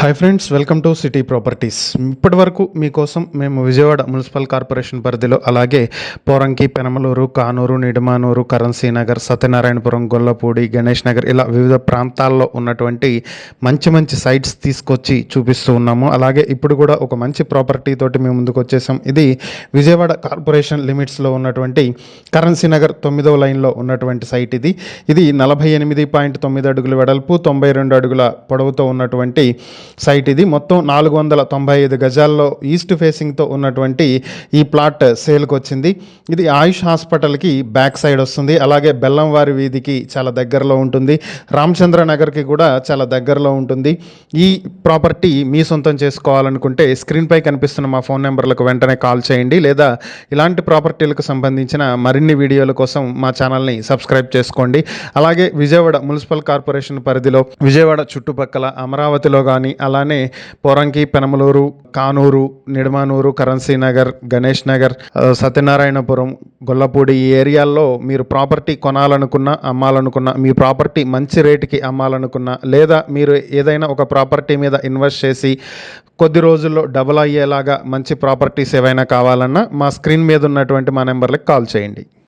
Hi friends, welcome to city properties. ఇప్పటి వరకు మీకోసం మేము విజయవాడ మున్సిపల్ కార్పొరేషన్ పరిధిలో, అలాగే పోరంకి, పెనమలూరు, కానూరు, నిడమానూరు, కరెన్సీ నగర్, సత్యనారాయణపురం, గొల్లపూడి, గణేష్ నగర్ ఇలా వివిధ ప్రాంతాల్లో ఉన్నటువంటి మంచి మంచి సైట్స్ తీసుకొచ్చి చూపిస్తూ ఉన్నాము. అలాగే ఇప్పుడు కూడా ఒక మంచి ప్రాపర్టీ తోటి మేము ముందుకు వచ్చేసాం. ఇది విజయవాడ కార్పొరేషన్ లిమిట్స్లో ఉన్నటువంటి కరెన్సీ నగర్ 9వ లైన్లో ఉన్నటువంటి సైట్. ఇది 48.9 అడుగుల వెడల్పు, 92 అడుగుల పొడవుతో ఉన్నటువంటి సైట్. ఇది మొత్తం 495 గజాల్లో ఈస్ట్ ఫేసింగ్తో ఉన్నటువంటి ఈ ప్లాట్ సేల్కి వచ్చింది. ఇది ఆయుష్ హాస్పిటల్కి బ్యాక్ సైడ్ వస్తుంది. అలాగే బెల్లంవారి వీధికి చాలా దగ్గరలో ఉంటుంది. రామచంద్ర నగర్కి కూడా చాలా దగ్గరలో ఉంటుంది. ఈ ప్రాపర్టీ మీ సొంతం చేసుకోవాలనుకుంటే స్క్రీన్పై కనిపిస్తున్న మా ఫోన్ నెంబర్లకు వెంటనే కాల్ చేయండి, లేదా ఇలాంటి ప్రాపర్టీలకు సంబంధించిన మరిన్ని వీడియోల కోసం మా ఛానల్ని సబ్స్క్రైబ్ చేసుకోండి. అలాగే విజయవాడ మున్సిపల్ కార్పొరేషన్ పరిధిలో విజయవాడ చుట్టుపక్కల అమరావతిలో కానీ, అలానే పోరంకి, పెనమలూరు, కానూరు, నిడమానూరు, కరెన్సీ నగర్, గణేష్ నగర్, సత్యనారాయణపురం, గొల్లపూడి ఈ ఏరియాల్లో మీరు ప్రాపర్టీ కొనాలనుకున్నా, అమ్మాలనుకున్నా, మీ ప్రాపర్టీ మంచి రేటుకి అమ్మాలనుకున్నా, లేదా మీరు ఏదైనా ఒక ప్రాపర్టీ మీద ఇన్వెస్ట్ చేసి కొద్ది రోజుల్లో డబుల్ అయ్యేలాగా మంచి ప్రాపర్టీస్ ఏవైనా కావాలన్నా మా స్క్రీన్ మీద ఉన్నటువంటి మా నెంబర్లకు కాల్ చేయండి.